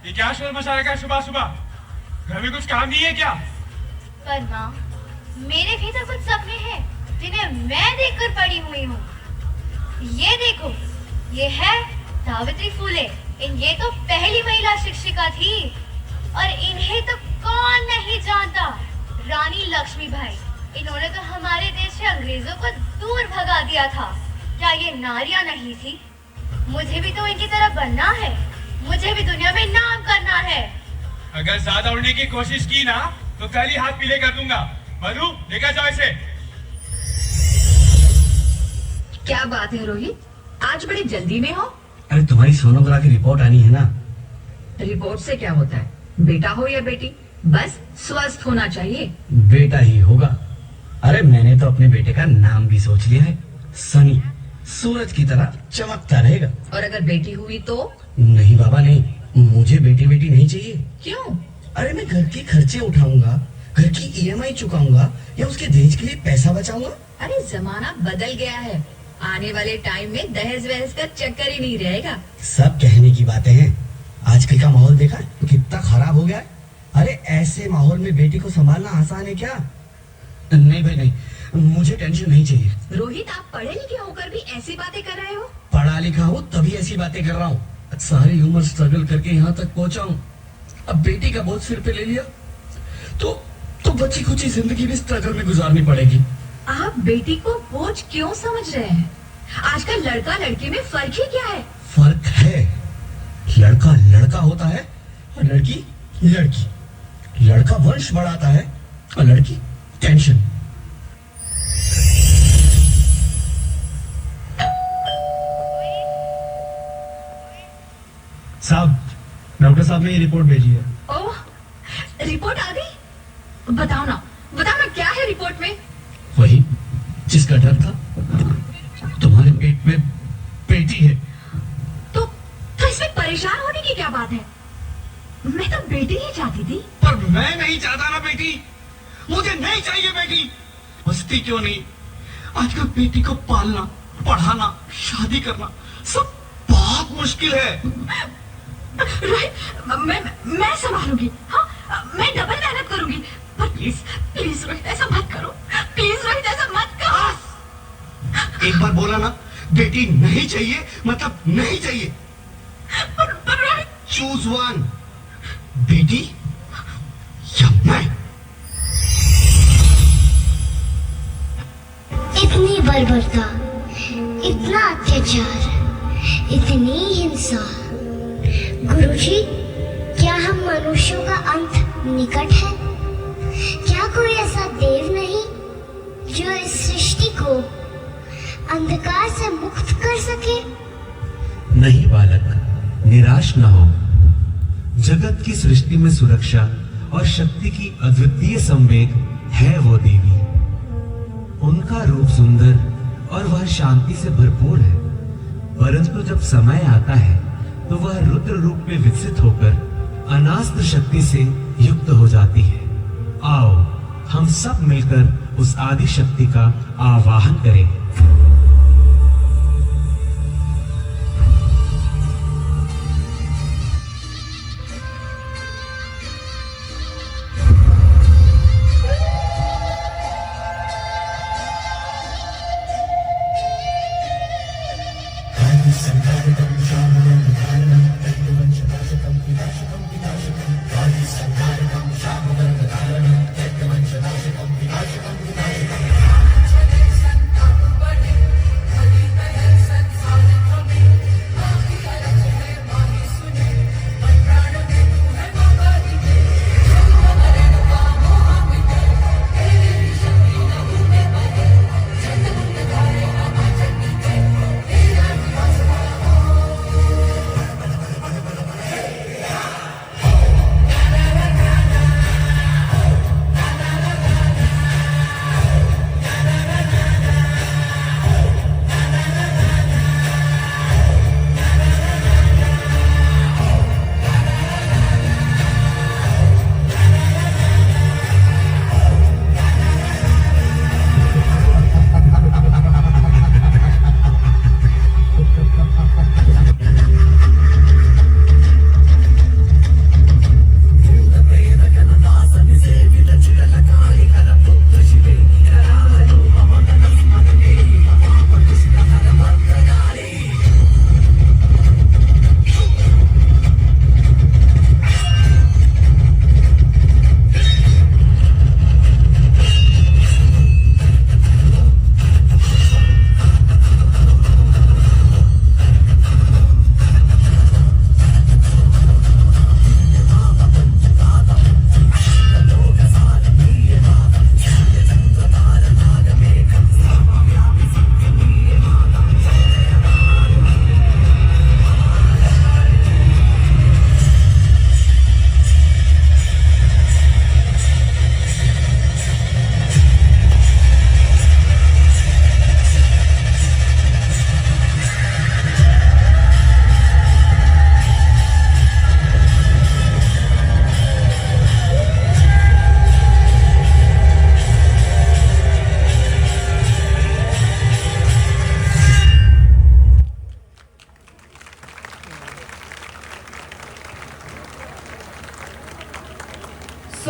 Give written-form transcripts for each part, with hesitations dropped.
ये क्या शोर मचा रखा है सुबह सुबह? घर में कुछ काम नहीं है क्या? पर माँ, मेरे भी तो कुछ सपने हैं जिन्हें मैं देखकर पड़ी हुई हूँ। ये देखो, ये है सावित्री फूले। ये तो पहली महिला शिक्षिका थी और इन्हें तो कौन नहीं जानता। रानी लक्ष्मीबाई, इन्होंने तो हमारे देश से अंग्रेजों को दूर भगा दिया था। क्या ये नारियां नहीं थी? मुझे भी तो इनकी तरह बनना है। मुझे भी दुनिया में नाम करना है। अगर ज्यादा उड़ने की कोशिश की ना तो कल ही हाथ पीले कर दूंगा। मधु, लेकर जाओ इसे। क्या बात है रोहित, आज बड़ी जल्दी में हो? अरे तुम्हारी सोनोग्राफी रिपोर्ट आनी है ना। रिपोर्ट से क्या होता है? बेटा हो या बेटी, बस स्वस्थ होना चाहिए। बेटा ही होगा। अरे मैंने तो अपने बेटे का नाम भी सोच लिया है, सनी। सूरज की तरह चमकता रहेगा। और अगर बेटी हुई तो? नहीं बाबा नहीं, मुझे बेटी बेटी नहीं चाहिए। क्यों? अरे मैं घर के खर्चे उठाऊंगा, घर की ईएमआई चुकाऊंगा या उसके दहेज के लिए पैसा बचाऊंगा। अरे जमाना बदल गया है, आने वाले टाइम में दहेज वहेज का चक्कर ही नहीं रहेगा। सब कहने की बातें हैं। आजकल का माहौल देखा है कितना खराब हो गया है। अरे ऐसे माहौल में बेटी को संभालना आसान है क्या? नहीं भाई नहीं, मुझे टेंशन नहीं चाहिए। रोहित, आप पढ़े लिखे होकर भी ऐसी बातें कर रहे हो? पढ़ा लिखा हूँ तभी ऐसी बातें कर रहा हूँ। सारी उम्र स्ट्रगल करके यहाँ तक पहुँचा हूँ, अब बेटी का बोझ सिर पे ले लिया तो बची खुची जिंदगी भी स्ट्रगल में गुजारनी पड़ेगी। आप बेटी को बोझ क्यों समझ रहे हैं? आजकल लड़का लड़की में फर्क ही क्या है? फर्क है, लड़का लड़का होता है और लड़की लड़की। लड़का वंश बढ़ाता है और लड़की टेंशन। साहब, डॉक्टर साहब ने ये रिपोर्ट भेजी है। ओह, रिपोर्ट आ गई? बताओ ना क्या है रिपोर्ट में? वही जिसका डर था, तुम्हारे पेट में बेटी है। तो इसमें परेशान होने की क्या बात है? मैं तो बेटी ही चाहती थी। पर मैं नहीं चाहता ना बेटी, मुझे नहीं चाहिए बेटी। बसती क्यों नहीं? आजकल बेटी को पालना, पढ़ाना, शादी करना सब बहुत मुश्किल है। मैं संभालूंगी। हाँ, मैं डबल मेहनत करूंगी। पर प्लीज रोहित, ऐसा मत करो। प्लीज रोहित, ऐसा मत करो। एक बार बोला ना, बेटी नहीं चाहिए मतलब नहीं चाहिए। पर रोहित, चूज वन, बेटी या मैं। इतनी बर्बरता, इतना अत्याचार, इतनी हिंसा। गुरुजी, क्या हम मनुष्यों का अंत निकट है? क्या कोई ऐसा देव नहीं जो इस सृष्टि को अंधकार से मुक्त कर सके? नहीं बालक, निराश न हो। जगत की सृष्टि में सुरक्षा और शक्ति की अद्वितीय संवेग है वो देवी। उनका रूप सुंदर और वह शांति से भरपूर है, परंतु जब समय आता है तो वह रुद्र रूप में विकसित होकर अनास्त्र शक्ति से युक्त हो जाती है। आओ हम सब मिलकर उस आदि शक्ति का आवाहन करें।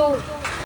तो